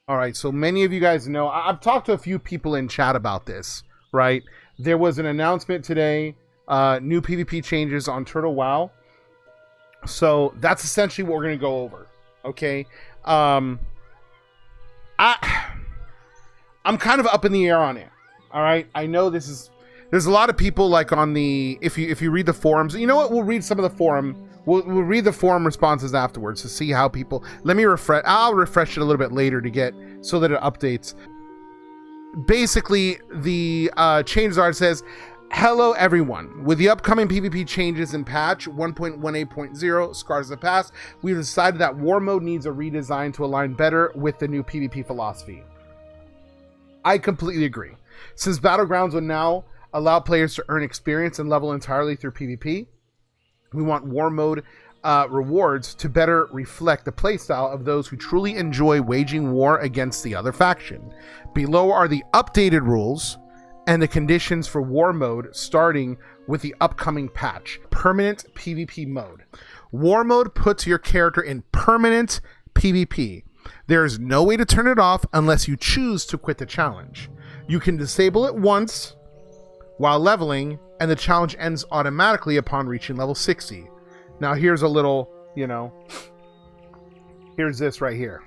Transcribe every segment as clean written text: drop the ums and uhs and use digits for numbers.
All right, so many of you guys know, I've talked to a few people in chat about this, right? There was an announcement today, new PvP changes on Turtle WoW. So that's essentially what we're going to go over, okay? I'm kind of up in the air on it, all right? I know there's a lot of people like on the, if you read the forums, you know what, we'll read some of the forum. We'll read the forum responses afterwards to see how people, I'll refresh it a little bit later to get, so that it updates. Basically, the changes are, it says, hello everyone. With the upcoming PvP changes in patch 1.18.0, Scars of the Past, we've decided that Warmode needs a redesign to align better with the new PvP philosophy. I completely agree. Since Battlegrounds will now allow players to earn experience and level entirely through PvP, we want Warmode rewards to better reflect the playstyle of those who truly enjoy waging war against the other faction. Below are the updated rules and the conditions for Warmode, starting with the upcoming patch. Permanent PvP mode. Warmode puts your character in permanent PvP. There is no way to turn it off unless you choose to quit the challenge. You can disable it once while leveling, and the challenge ends automatically upon reaching level 60. Now here's a little, here's this right here.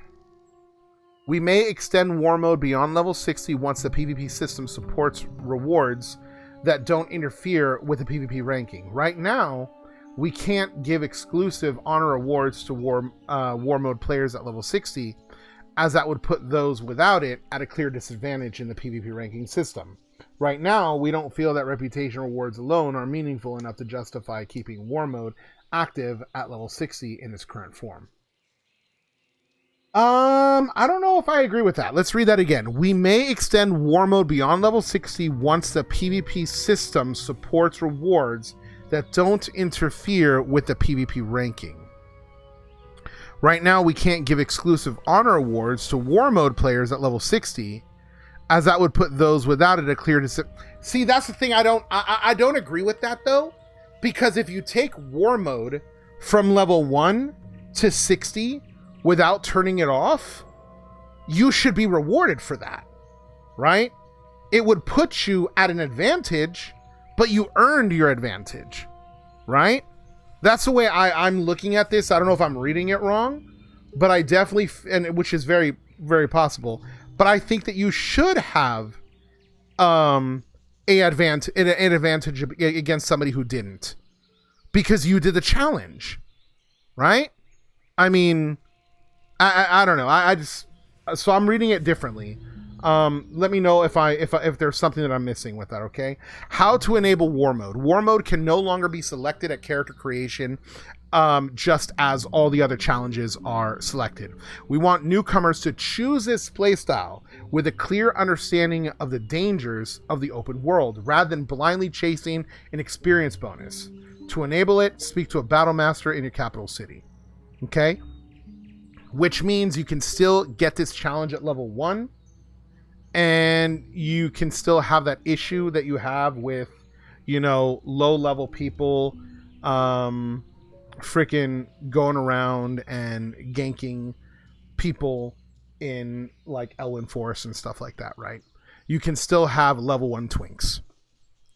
We may extend Warmode beyond level 60 once the PvP system supports rewards that don't interfere with the PvP ranking. Right now, we can't give exclusive honor awards to Warmode players at level 60, as that would put those without it at a clear disadvantage in the PvP ranking system. Right now, we don't feel that reputation rewards alone are meaningful enough to justify keeping Warmode active at level 60 in its current form. I don't know if I agree with that. Let's read that again. We may extend Warmode beyond level 60 once the PvP system supports rewards that don't interfere with the PvP ranking. Right now, we can't give exclusive honor awards to Warmode players at level 60, as that would put those without it a clear See, that's the thing. I don't agree with that though, because if you take Warmode from level 1 to 60 without turning it off, you should be rewarded for that, right? It would put you at an advantage, but you earned your advantage, right? That's the way I'm looking at this. I don't know if I'm reading it wrong, but I definitely, and which is very, very possible. But I think that you should have an advantage against somebody who didn't, because you did the challenge, right? I mean, I don't know. So I'm reading it differently. Let me know if there's something that I'm missing with that. Okay. How to enable Warmode. Warmode can no longer be selected at character creation, just as all the other challenges are selected. We want newcomers to choose this playstyle with a clear understanding of the dangers of the open world, rather than blindly chasing an experience bonus. To enable it, speak to a battle master in your capital city. Okay? Which means you can still get this challenge at level 1, and you can still have that issue that you have with, low level people, freaking going around and ganking people in like Elwyn Forest and stuff like that, right? You can still have level 1 twinks.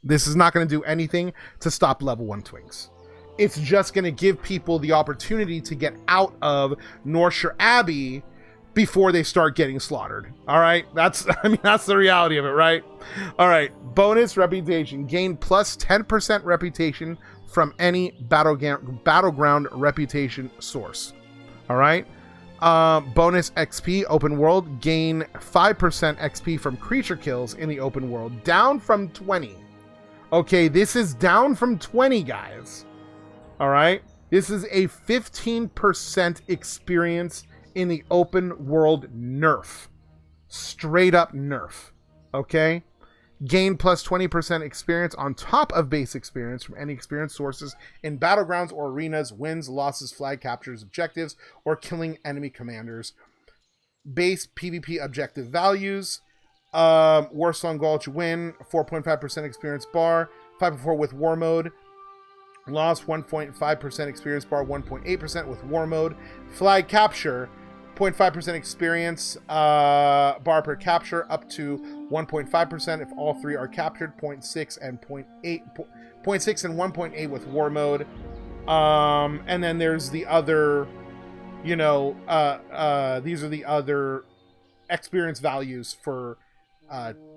This is not going to do anything to stop level 1 twinks. It's just going to give people the opportunity to get out of Northshire Abbey before they start getting slaughtered. All right, that's the reality of it, right? All right, bonus reputation. Gain plus 10% reputation from any battleground reputation source. All right. Bonus XP open world. Gain 5% XP from creature kills in the open world. Down from 20. Okay, this is down from 20, guys. All right. This is a 15% experience in the open world nerf. Straight up nerf. Okay. Gain plus 20% experience on top of base experience from any experience sources in battlegrounds or arenas, wins, losses, flag captures, objectives, or killing enemy commanders. Base PvP objective values. Warsong Gulch win, 4.5% experience bar, 5.4 with Warmode. Loss 1.5% experience bar, 1.8% with Warmode. Flag capture 0.5% experience bar per capture, up to 1.5% if all three are captured. 0.6 and 0.8, 0.6 and 1.8 with war mode. And then there's the other, you know, these are the other experience values for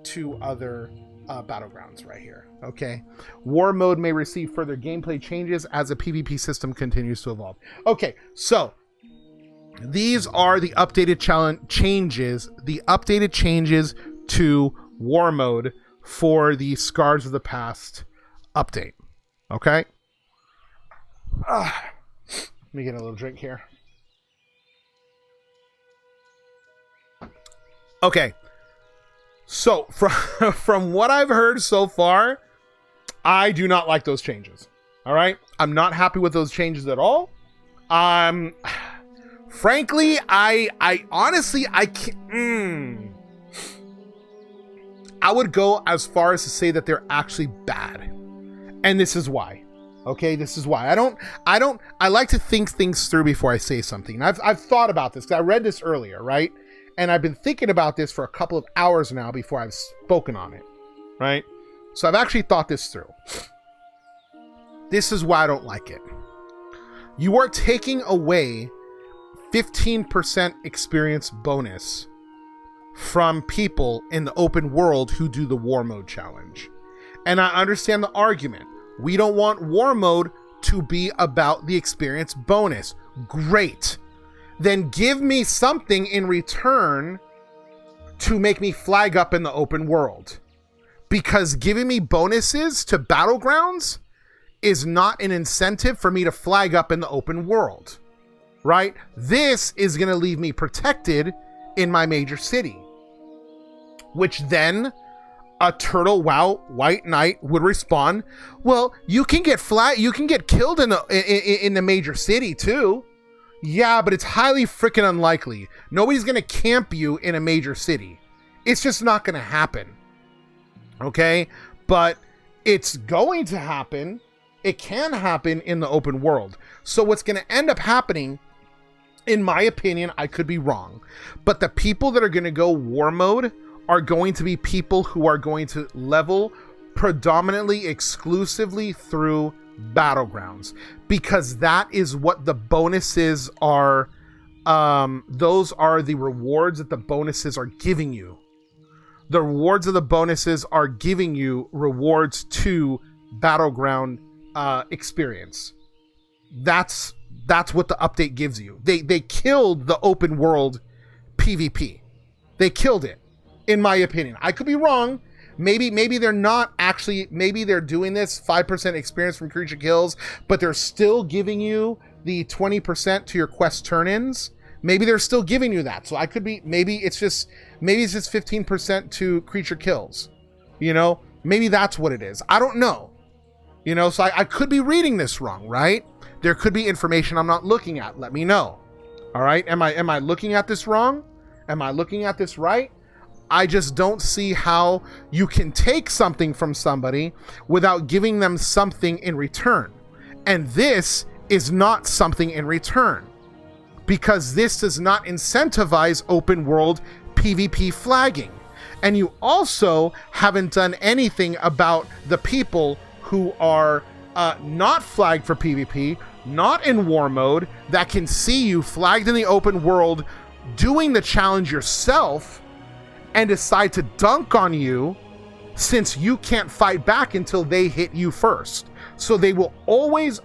2 other battlegrounds right here. Okay, war mode may receive further gameplay changes as the PvP system continues to evolve. Okay, so these are the updated changes, to war mode for the Scars of the Past update. Okay, let me get a little drink here. Okay, so from what I've heard so far, I do not like those changes. All right, I'm not happy with those changes at all. Frankly, I honestly, I can't. I would go as far as to say that they're actually bad, and this is why. Okay, this is why. I like to think things through before I say something. I've thought about this because I read this earlier, right? And I've been thinking about this for a couple of hours now before I've spoken on it, right? So I've actually thought this through. This is why I don't like it. You are taking away 15% experience bonus from people in the open world who do the war mode challenge. And I understand the argument. We don't want war mode to be about the experience bonus. Great. Then give me something in return to make me flag up in the open world. Because giving me bonuses to battlegrounds is not an incentive for me to flag up in the open world. Right? This is going to leave me protected in my major city. Which then a Turtle WoW White Knight would respond, well, you can get killed in the major city too. Yeah, but it's highly freaking unlikely. Nobody's going to camp you in a major city. It's just not going to happen. Okay? But it's going to happen. It can happen in the open world. So what's going to end up happening, in my opinion, I could be wrong, but the people that are going to go war mode are going to be people who are going to level predominantly exclusively through battlegrounds, because that is what the bonuses are. Those are the rewards that the bonuses are giving you. The rewards of the bonuses are giving you rewards to battleground experience. That's what the update gives you. They killed the open world PvP. They killed it, in my opinion. I could be wrong. Maybe they're not actually, maybe they're doing this 5% experience from creature kills, but they're still giving you the 20% to your quest turn-ins. Maybe they're still giving you that. So I could be, maybe it's just 15% to creature kills. You know, maybe that's what it is. I don't know. You know, so I could be reading this wrong, right? There could be information I'm not looking at. Let me know. All right. Am I looking at this wrong? Am I looking at this right? I just don't see how you can take something from somebody without giving them something in return. And this is not something in return, because this does not incentivize open world PvP flagging. And you also haven't done anything about the people who are not flagged for PvP, not in war mode, that can see you flagged in the open world doing the challenge yourself and decide to dunk on you, since you can't fight back until they hit you first. So they will always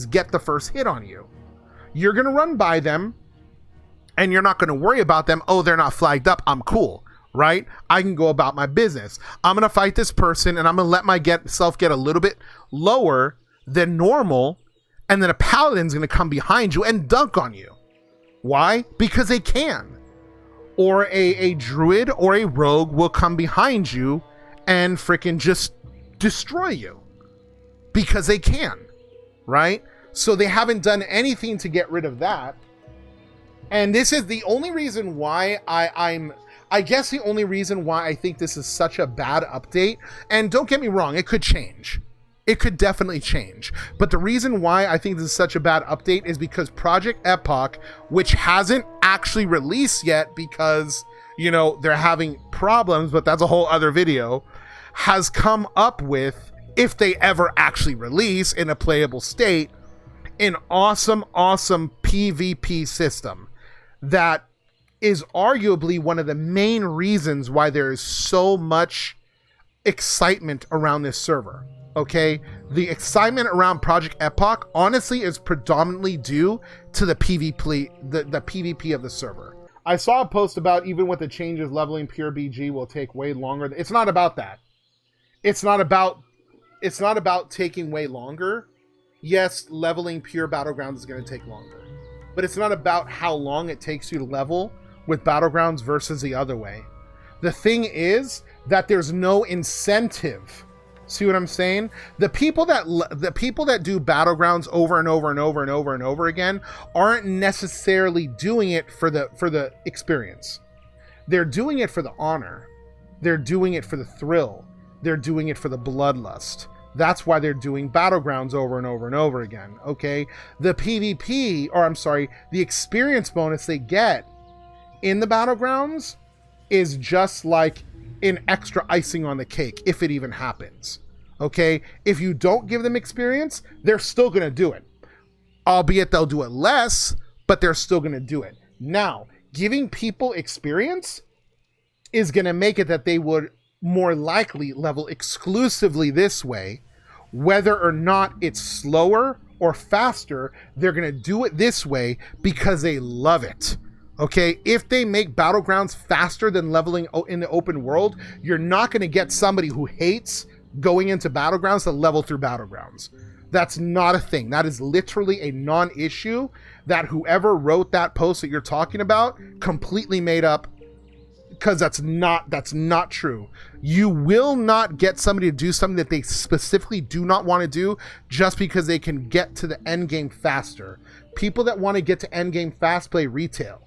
get the first hit on you. You're going to run by them and you're not going to worry about them. Oh, they're not flagged up. I'm cool, right? I can go about my business. I'm going to fight this person and I'm going to let myself get a little bit lower than normal. And then a paladin's going to come behind you and dunk on you. Why? Because they can. Or a druid or a rogue will come behind you and freaking just destroy you because they can, right? So they haven't done anything to get rid of that. And this is the only reason why I guess the only reason why I think this is such a bad update. And don't get me wrong, it could change. It could definitely change. But the reason why I think this is such a bad update is because Project Epoch, which hasn't actually released yet because, you know, they're having problems, but that's a whole other video, has come up with, if they ever actually release in a playable state, an awesome PvP system that is arguably one of the main reasons why there is so much excitement around this server. Okay, the excitement around Project Epoch honestly is predominantly due to the PvP, the PvP of the server. I saw a post about even with the changes, leveling pure BG will take way longer. It's not about that. It's not about taking way longer. Yes, leveling pure Battlegrounds is going to take longer, but it's not about how long it takes you to level with Battlegrounds versus the other way. The thing is that there's no incentive. See what I'm saying? The people that do Battlegrounds over and over again aren't necessarily doing it for the experience. They're doing it for the honor. They're doing it for the thrill. They're doing it for the bloodlust. That's why they're doing Battlegrounds over and over again. Okay? The PvP, or I'm sorry, the experience bonus they get in the Battlegrounds is just like an extra icing on the cake, if it even happens. Okay, if you don't give them experience, they're still going to do it, albeit they'll do it less, but they're still going to do it. Now, giving people experience is going to make it that they would more likely level exclusively this way. Whether or not it's slower or faster, they're going to do it this way because they love it. Okay, if they make Battlegrounds faster than leveling in the open world, you're not going to get somebody who hates going into Battlegrounds to level through Battlegrounds. That's not a thing. That is literally a non-issue that whoever wrote that post that you're talking about completely made up, because that's not true. You will not get somebody to do something that they specifically do not want to do just because they can get to the end game faster. People that want to get to end game fast play retail.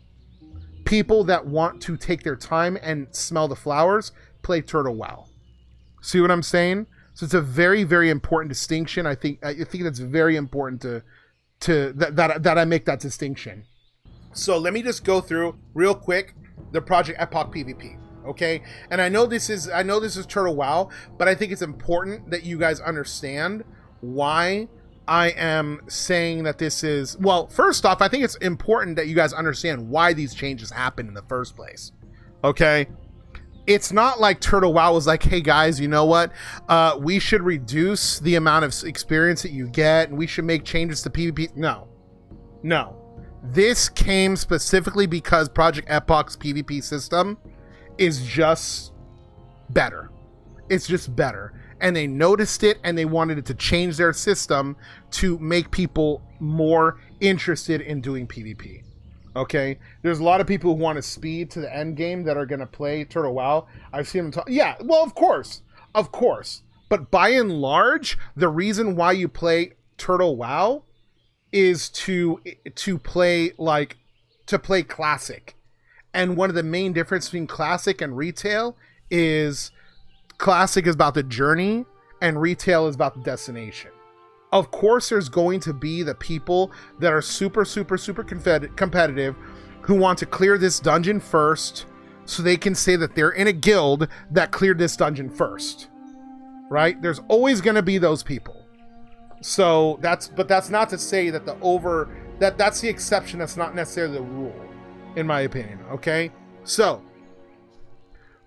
People that want to take their time and smell the flowers play Turtle WoW. See what I'm saying? So it's a very, very important distinction. I think that's very important that I make that distinction. So let me just go through real quick the Project Epoch PvP. Okay, and I know this is Turtle WoW, but I think it's important that you guys understand why I am saying that this is, well, first off, I think it's important that you guys understand why these changes happen in the first place. Okay, it's not like Turtle WoW was like, hey guys, you know what, we should reduce the amount of experience that you get and we should make changes to PvP. No, this came specifically because Project Epoch's PvP system is just better. It's just better. And they noticed it and they wanted it to change their system to make people more interested in doing PvP. Okay? There's a lot of people who want to speed to the end game that are going to play Turtle WoW. I've seen them talk. Yeah, well, of course. But by and large, the reason why you play Turtle WoW is to play classic. And one of the main differences between classic and retail is classic is about the journey and retail is about the destination. Of course, there's going to be the people that are super competitive who want to clear this dungeon first so they can say that they're in a guild that cleared this dungeon first. Right? There's always going to be those people. So that's not to say that that's the exception. That's not necessarily the rule, in my opinion. Okay? So,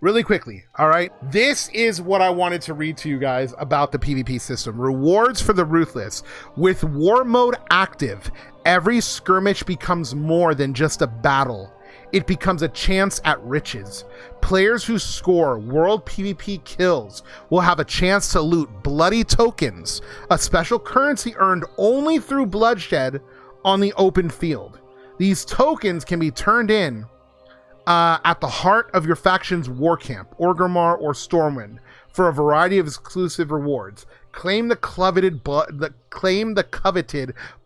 really quickly, all right? This is what I wanted to read to you guys about the PvP system. Rewards for the ruthless. With Warmode active, every skirmish becomes more than just a battle. It becomes a chance at riches. Players who score world PvP kills will have a chance to loot bloody tokens, a special currency earned only through bloodshed on the open field. These tokens can be turned in at the heart of your faction's war camp, Orgrimmar or Stormwind, for a variety of exclusive rewards. Claim the coveted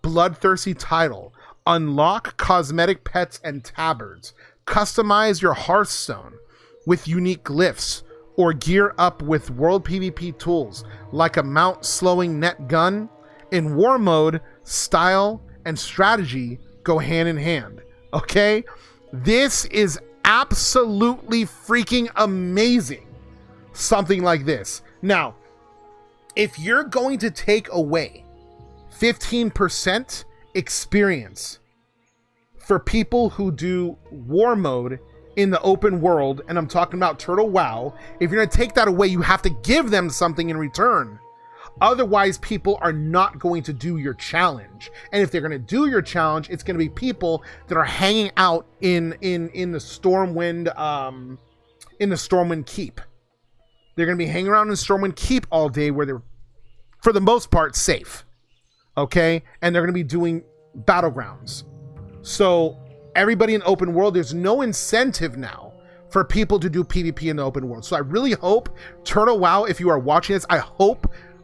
bloodthirsty title. Unlock cosmetic pets and tabards. Customize your Hearthstone with unique glyphs. or gear up with world PvP tools like a mount slowing net gun. In war mode, style and strategy go hand in hand. Okay? This is absolutely freaking amazing. Something like this. Now, if you're going to take away 15% experience for people who do war mode in the open world, and I'm talking about Turtle WoW, if you're going to take that away, you have to give them something in return. Otherwise, people are not going to do your challenge. And if they're going to do your challenge, it's going to be people that are hanging out in the Stormwind Keep. They're going to be hanging around in Stormwind Keep all day, where they're, for the most part, safe. Okay? And they're going to be doing battlegrounds. So everybody in open world, there's no incentive now for people to do PvP in the open world. So I really hope, Turtle WoW, if you are watching this,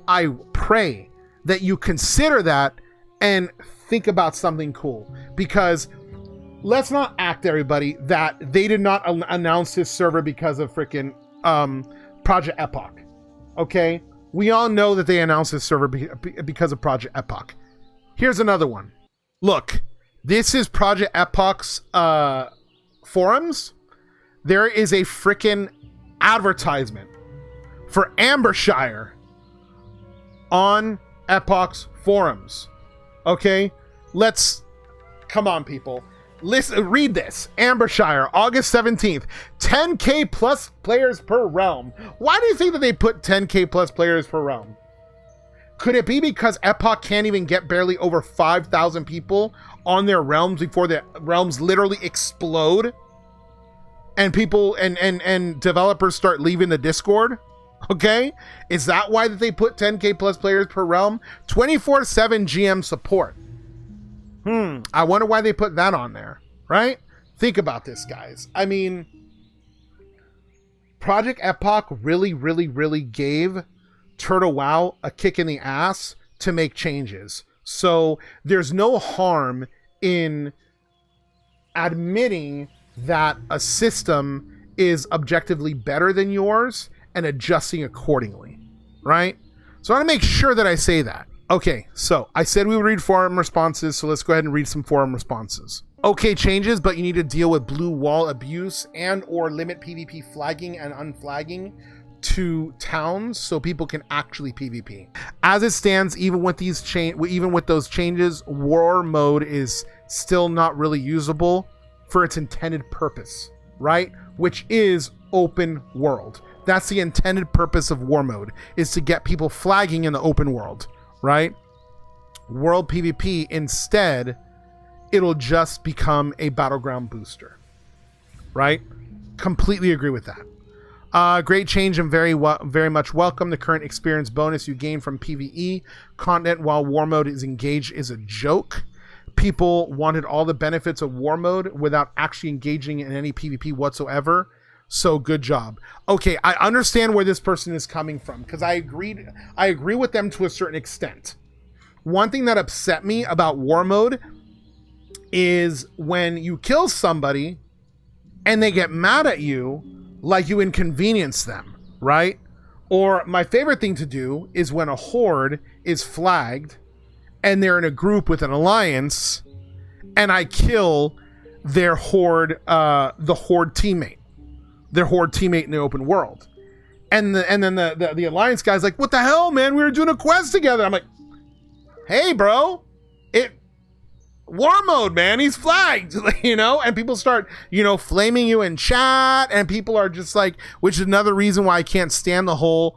I pray that you consider that and think about something cool. Because let's not act, everybody, that they did not announce this server because of freaking Project Epoch. Okay? We all know that they announced this server because of Project Epoch. Here's another one. Look, this is Project Epoch's forums. There is a freaking advertisement for Ambershire on Epoch's forums. Okay? Come on, people. Listen, read this. Ambershire, August 17th. 10k plus players per realm. Why do you think that they put 10k plus players per realm? Could it be because Epoch can't even get barely over 5,000 people on their realms before the realms literally explode? And people and developers start leaving the Discord? Okay? Is that why that they put 10k plus players per realm? 24/7 GM support. I wonder why they put that on there, right? Think about this, guys. I mean, Project Epoch really gave Turtle WoW a kick in the ass to make changes. So there's no harm in admitting that a system is objectively better than yours and adjusting accordingly, right? So I want to make sure that I say that. Okay, so I said we would read forum responses, so let's go ahead and read some forum responses. Okay, changes, but you need to deal with blue wall abuse and or limit PvP flagging and unflagging to towns so people can actually PvP. As it stands, even with those changes, war mode is still not really usable for its intended purpose, right? Which is open world. That's the intended purpose of war mode, is to get people flagging in the open world, right? World PvP, instead, it'll just become a battleground booster, right? Completely agree with that. Great change and very much welcome. The current experience bonus you gain from PvE content while war mode is engaged is a joke. People wanted all the benefits of war mode without actually engaging in any PvP whatsoever. So good job. Okay, I understand where this person is coming from, because I agree with them to a certain extent. One thing that upset me about war mode is when you kill somebody and they get mad at you, like you inconvenience them, right? Or my favorite thing to do is when a horde is flagged and they're in a group with an alliance and I kill their horde, the horde teammate in the open world. And then the alliance guy's like, what the hell, man? We were doing a quest together. I'm like, hey, bro, war mode, man, he's flagged, and people start, flaming you in chat, and people are just like, which is another reason why I can't stand the whole,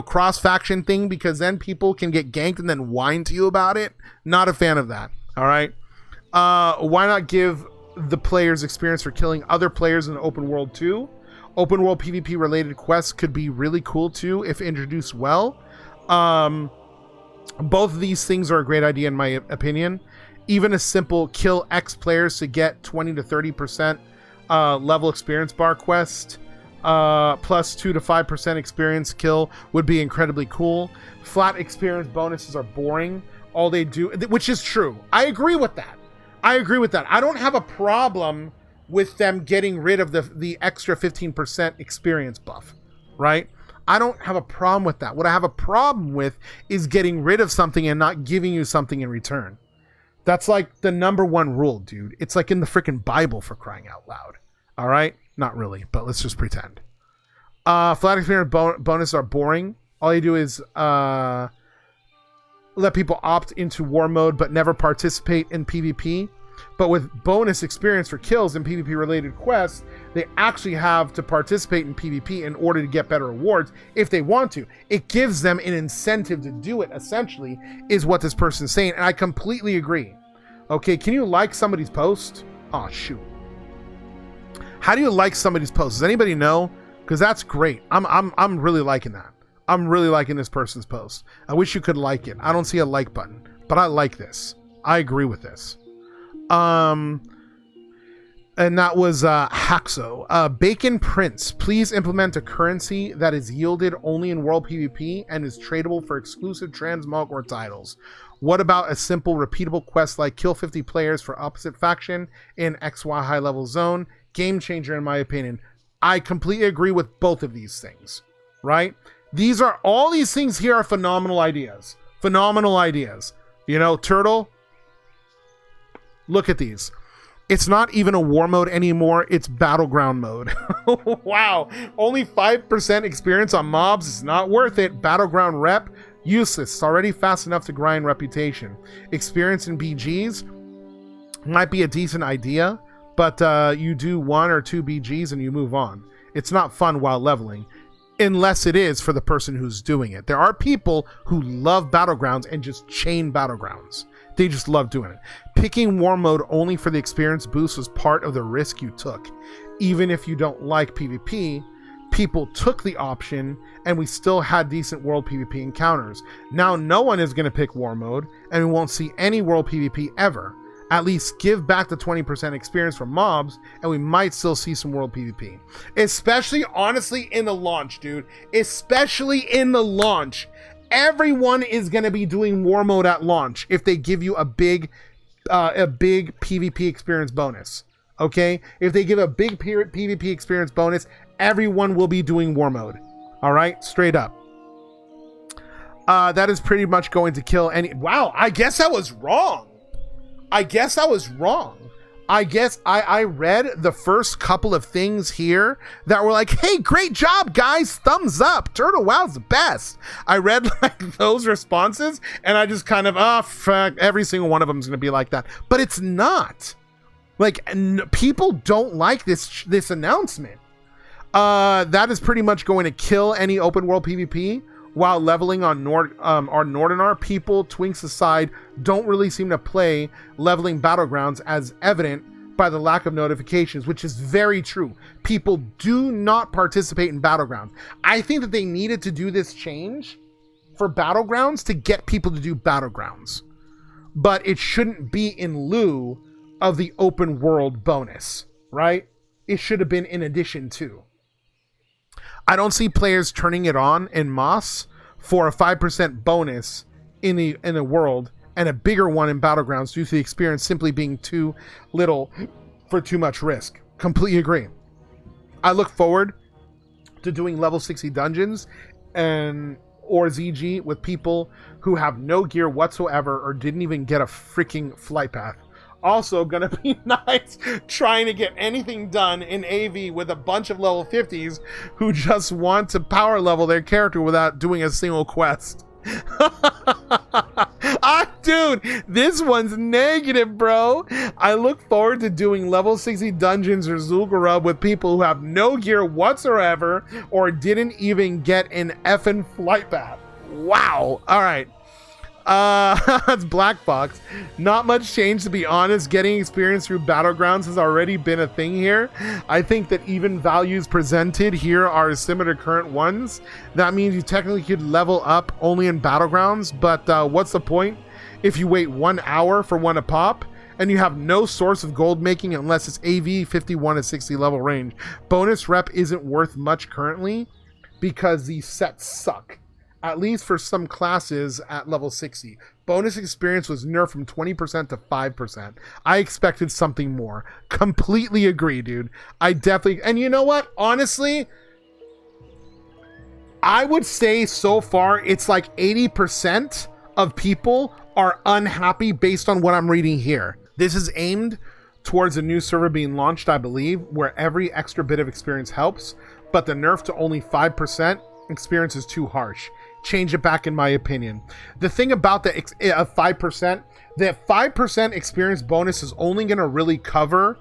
cross faction thing, because then people can get ganked and then whine to you about it. Not a fan of that. All right. Why not give the players experience for killing other players in the open world too? Open world PvP related quests could be really cool too if introduced well. Both of these things are a great idea in my opinion. Even a simple kill X players to get 20 to 30% level experience bar quest plus 2 to 5% experience kill would be incredibly cool. Flat experience bonuses are boring. All they do, which is true. I agree with that. I don't have a problem with them getting rid of the extra 15% experience buff, right? I don't have a problem with that. What I have a problem with is getting rid of something and not giving you something in return. That's like the number one rule, dude. It's like in the freaking Bible, for crying out loud. All right? Not really, but let's just pretend. Flat experience bonuses are boring. All you do is let people opt into war mode but never participate in PvP. But with bonus experience for kills and PvP related quests, they actually have to participate in PvP in order to get better rewards if they want to. It gives them an incentive to do it, essentially, is what this person's saying. And I completely agree. Okay, can you like somebody's post? Oh, shoot. How do you like somebody's post? Does anybody know? Because that's great. I'm really liking that. I'm really liking this person's post. I wish you could like it. I don't see a like button, but I like this. I agree with this. And that was Haxo. Bacon Prince, please implement a currency that is yielded only in world PvP and is tradable for exclusive transmog or titles. What about a simple repeatable quest like kill 50 players for opposite faction in XY high level zone? Game changer in my opinion. I completely agree with both of these things, right? All these things here are phenomenal ideas. Phenomenal ideas. You know, Turtle, look at these. It's not even a war mode anymore. It's battleground mode. Wow. Only 5% experience on mobs is not worth it. Battleground rep, useless. It's already fast enough to grind reputation. Experience in BGs might be a decent idea, but you do 1 or 2 BGs and you move on. It's not fun while leveling, unless it is for the person who's doing it. There are people who love battlegrounds and just chain battlegrounds. They just love doing it. Picking war mode only for the experience boost was part of the risk you took. Even if you don't like PvP, people took the option and we still had decent world PvP encounters. Now no one is going to pick war mode and we won't see any world PvP ever. At least give back the 20% experience from mobs and we might still see some world PvP. Especially, honestly, in the launch, dude. Especially in the launch. Everyone is going to be doing war mode at launch if they give you a big PvP experience bonus. Okay? If they give a big PvP experience bonus, everyone will be doing war mode. All right? Straight up. That is pretty much going to kill any... Wow, I guess I was wrong. I guess I read the first couple of things here that were like, hey, great job, guys. Thumbs up. Turtle WoW's the best. I read like those responses and I just kind of, fuck, every single one of them is going to be like that. But it's not. Like, people don't like this announcement. That is pretty much going to kill any open world PvP. While leveling on our Nordinar, people, twinks aside, don't really seem to play leveling battlegrounds, as evident by the lack of notifications, which is very true. People do not participate in battlegrounds. I think that they needed to do this change for battlegrounds to get people to do battlegrounds. But it shouldn't be in lieu of the open world bonus, right? It should have been in addition to. I don't see players turning it on in Moss for a 5% bonus in the world and a bigger one in Battlegrounds due to the experience simply being too little for too much risk. Completely agree. I look forward to doing level 60 dungeons or ZG with people who have no gear whatsoever or didn't even get a freaking flight path. Also gonna be nice trying to get anything done in AV with a bunch of level 50s who just want to power level their character without doing a single quest. Dude, this one's negative, bro. I look forward to doing level 60 dungeons or Zul'Gurub with people who have no gear whatsoever or didn't even get an effing flight path. Wow. All right. That's Black Box. Not much change, to be honest. Getting experience through Battlegrounds has already been a thing here. I think that even values presented here are similar to current ones. That means you technically could level up only in Battlegrounds, but what's the point if you wait 1 hour for one to pop and you have no source of gold making unless it's AV 51 to 60 level range? Bonus rep isn't worth much currently because these sets suck. At least for some classes at level 60. Bonus experience was nerfed from 20% to 5%. I expected something more. Completely agree, dude. I definitely... And you know what? Honestly, I would say so far it's like 80% of people are unhappy based on what I'm reading here. This is aimed towards a new server being launched, I believe, where every extra bit of experience helps, but the nerf to only 5% experience is too harsh. Change it back, in my opinion. The thing about the 5%, that 5% experience bonus is only going to really cover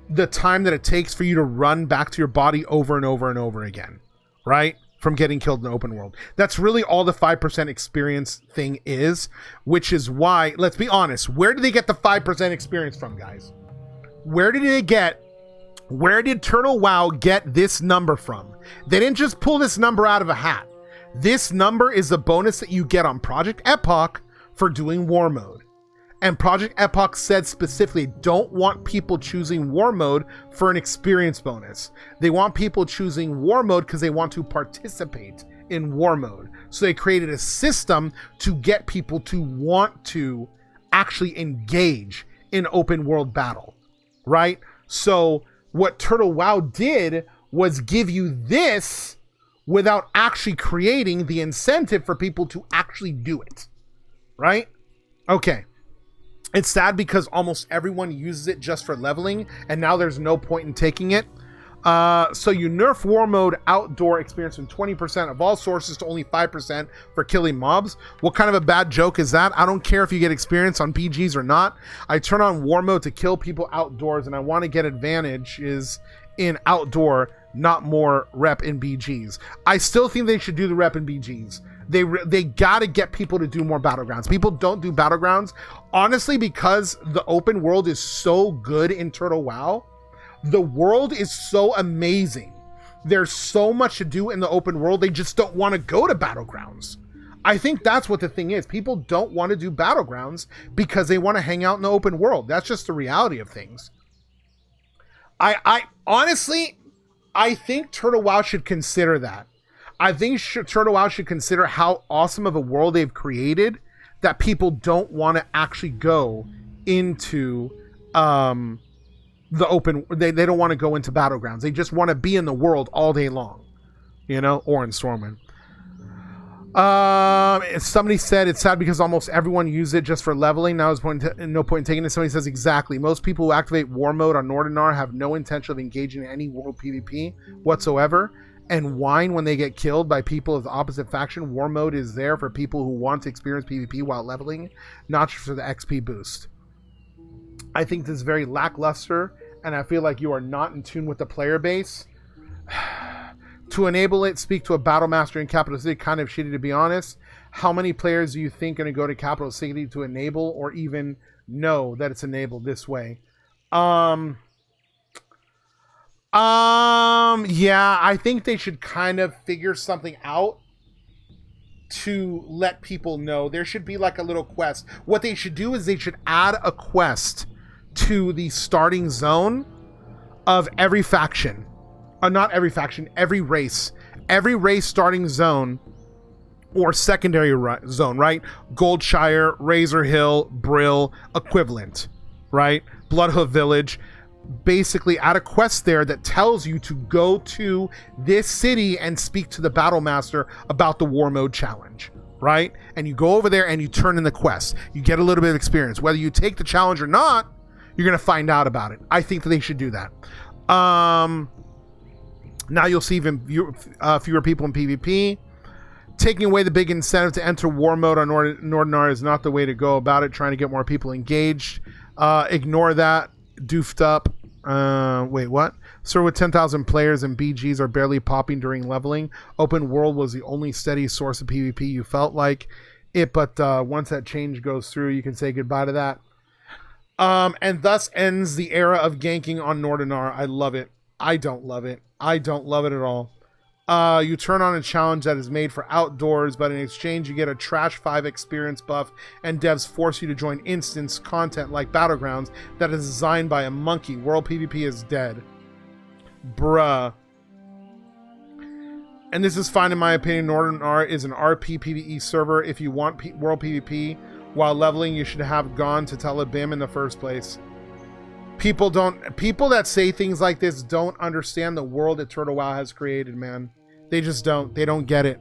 the time that it takes for you to run back to your body over and over and over again, right? From getting killed in the open world. That's really all the 5% experience thing is, which is why, let's be honest, where did they get the 5% experience from, guys? Where did Turtle WoW get this number from? They didn't just pull this number out of a hat. This number is the bonus that you get on Project Epoch for doing Warmode. And Project Epoch said specifically, don't want people choosing Warmode for an experience bonus. They want people choosing Warmode because they want to participate in Warmode. So they created a system to get people to want to actually engage in open world battle, right? So what Turtle WoW did was give you this without actually creating the incentive for people to actually do it, right? Okay. It's sad because almost everyone uses it just for leveling, and now there's no point in taking it. So you nerf Warmode outdoor experience from 20% of all sources to only 5% for killing mobs. What kind of a bad joke is that? I don't care if you get experience on PGs or not. I turn on Warmode to kill people outdoors, and I want to get advantages in outdoor, not more rep in BGs. I still think they should do the rep in BGs. They gotta get people to do more battlegrounds. People don't do battlegrounds, honestly, because the open world is so good in Turtle WoW. The world is so amazing. There's so much to do in the open world. They just don't want to go to battlegrounds. I think that's what the thing is. People don't want to do battlegrounds because they want to hang out in the open world. That's just the reality of things. I honestly, I think Turtle WoW should consider that. I think Turtle WoW should consider how awesome of a world they've created that people don't want to actually go into the open. They don't want to go into battlegrounds. They just want to be in the world all day long, you know, or in Stormwind. Somebody said it's sad because almost everyone used it just for leveling. Now there's no point in taking it. Somebody says exactly. Most people who activate Warmode on Nordinar have no intention of engaging in any world PvP whatsoever, and whine when they get killed by people of the opposite faction. Warmode is there for people who want to experience PvP while leveling, not just for the XP boost. I think this is very lackluster, and I feel like you are not in tune with the player base. To enable it, speak to a battle master in Capital City. Kind of shitty, to be honest. How many players do you think are going to go to Capital City to enable or even know that it's enabled this way? Yeah, I think they should kind of figure something out to let people know. There should be like a little quest. What they should do is they should add a quest to the starting zone of every faction. Not every faction, every race. Every race starting zone or secondary zone, right? Goldshire, Razor Hill, Brill, equivalent, right? Bloodhoof Village. Basically add a quest there that tells you to go to this city and speak to the battle master about the Warmode challenge, right? And you go over there and you turn in the quest. You get a little bit of experience. Whether you take the challenge or not, you're going to find out about it. I think that they should do that. Now you'll see even fewer people in PvP. Taking away the big incentive to enter Warmode on Nordinar is not the way to go about it. Trying to get more people engaged. Ignore that. Doofed up. Wait, what? Sir, with 10,000 players and BGs are barely popping during leveling. Open world was the only steady source of PvP. You felt like it, but once that change goes through, you can say goodbye to that. And thus ends the era of ganking on Nordinar. I love it. I don't love it. I don't love it at all. You turn on a challenge that is made for outdoors, but in exchange you get a trash 5 experience buff, and devs force you to join instance content like Battlegrounds that is designed by a monkey. World PvP is dead. Bruh. And this is fine in my opinion. Nordinar is an RP PvE server. If you want World PvP while leveling, you should have gone to Telebim in the first place. People that say things like this don't understand the world that Turtle WoW has created, man. They just don't. They don't get it.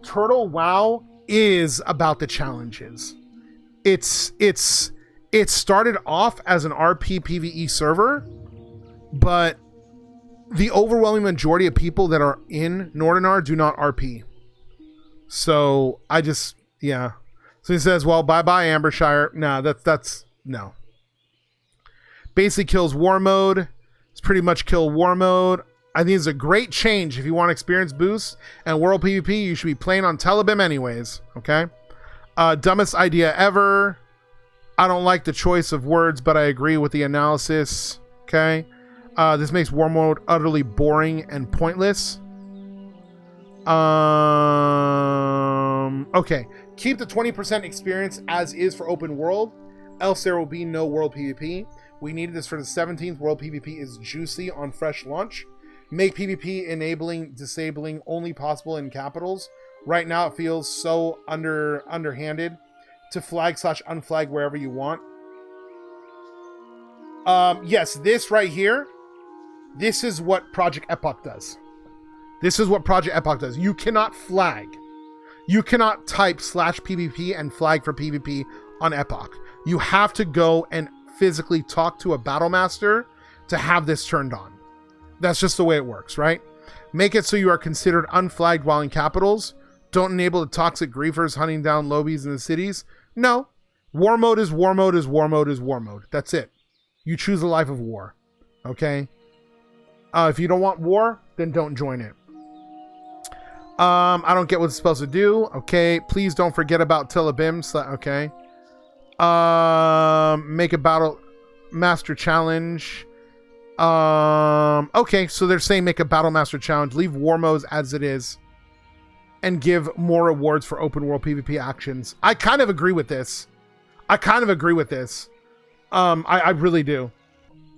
Turtle WoW is about the challenges. It started off as an RP PvE server, but the overwhelming majority of people that are in Nordinar do not RP. So I just, yeah. So he says, well, bye-bye Ambershire. No, that's no. Basically kills war mode. It's pretty much kill war mode. I think it's a great change. If you want experience boosts and world PvP, you should be playing on Telebim anyways. Okay. Dumbest idea ever. I don't like the choice of words, but I agree with the analysis. Okay. This makes war mode utterly boring and pointless. Okay. Keep the 20% experience as is for open world, else there will be no world PvP. We needed this for the 17th. World PvP is juicy on fresh launch. Make PvP enabling, disabling only possible in capitals. Right now it feels so underhanded to flag/unflag wherever you want. Yes, this right here, this is what Project Epoch does. This is what Project Epoch does. You cannot flag. You cannot type /PvP and flag for PvP on Epoch. You have to go and physically talk to a battle master to have this turned on. That's just the way it works, right? Make it so you are considered unflagged while in capitals. Don't enable the toxic griefers hunting down lobies in the cities. No. War mode is war mode is war mode is war mode. That's it. You choose a life of war. Okay? If you don't want war, then don't join it. I don't get what it's supposed to do. Okay. Please don't forget about Telebim. Okay. Make a battle master challenge. Okay, so they're saying make a battle master challenge, leave war modes as it is, and give more rewards for open world PvP actions. I kind of agree with this. I really do.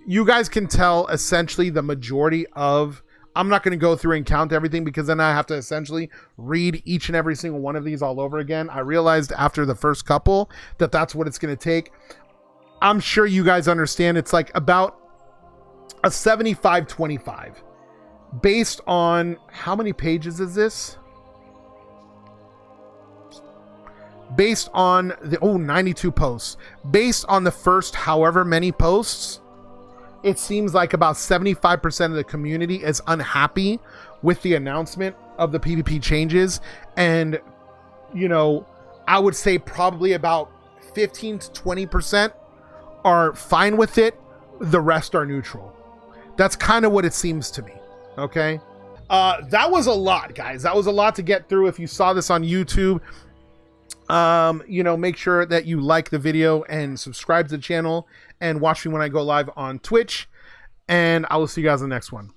You guys can tell essentially the majority of, I'm not going to go through and count everything because then I have to essentially read each and every single one of these all over again. I realized after the first couple that that's what it's going to take. I'm sure you guys understand it's like about a 75-25 based on how many pages is this? Based on the 92 posts. Based on the first however many posts, it seems like about 75% of the community is unhappy with the announcement of the PvP changes. And, you know, I would say probably about 15 to 20% are fine with it. The rest are neutral. That's kind of what it seems to me. Okay. That was a lot, guys. That was a lot to get through. If you saw this on YouTube, you know, make sure that you like the video and subscribe to the channel and watch me when I go live on Twitch. And I will see you guys in the next one.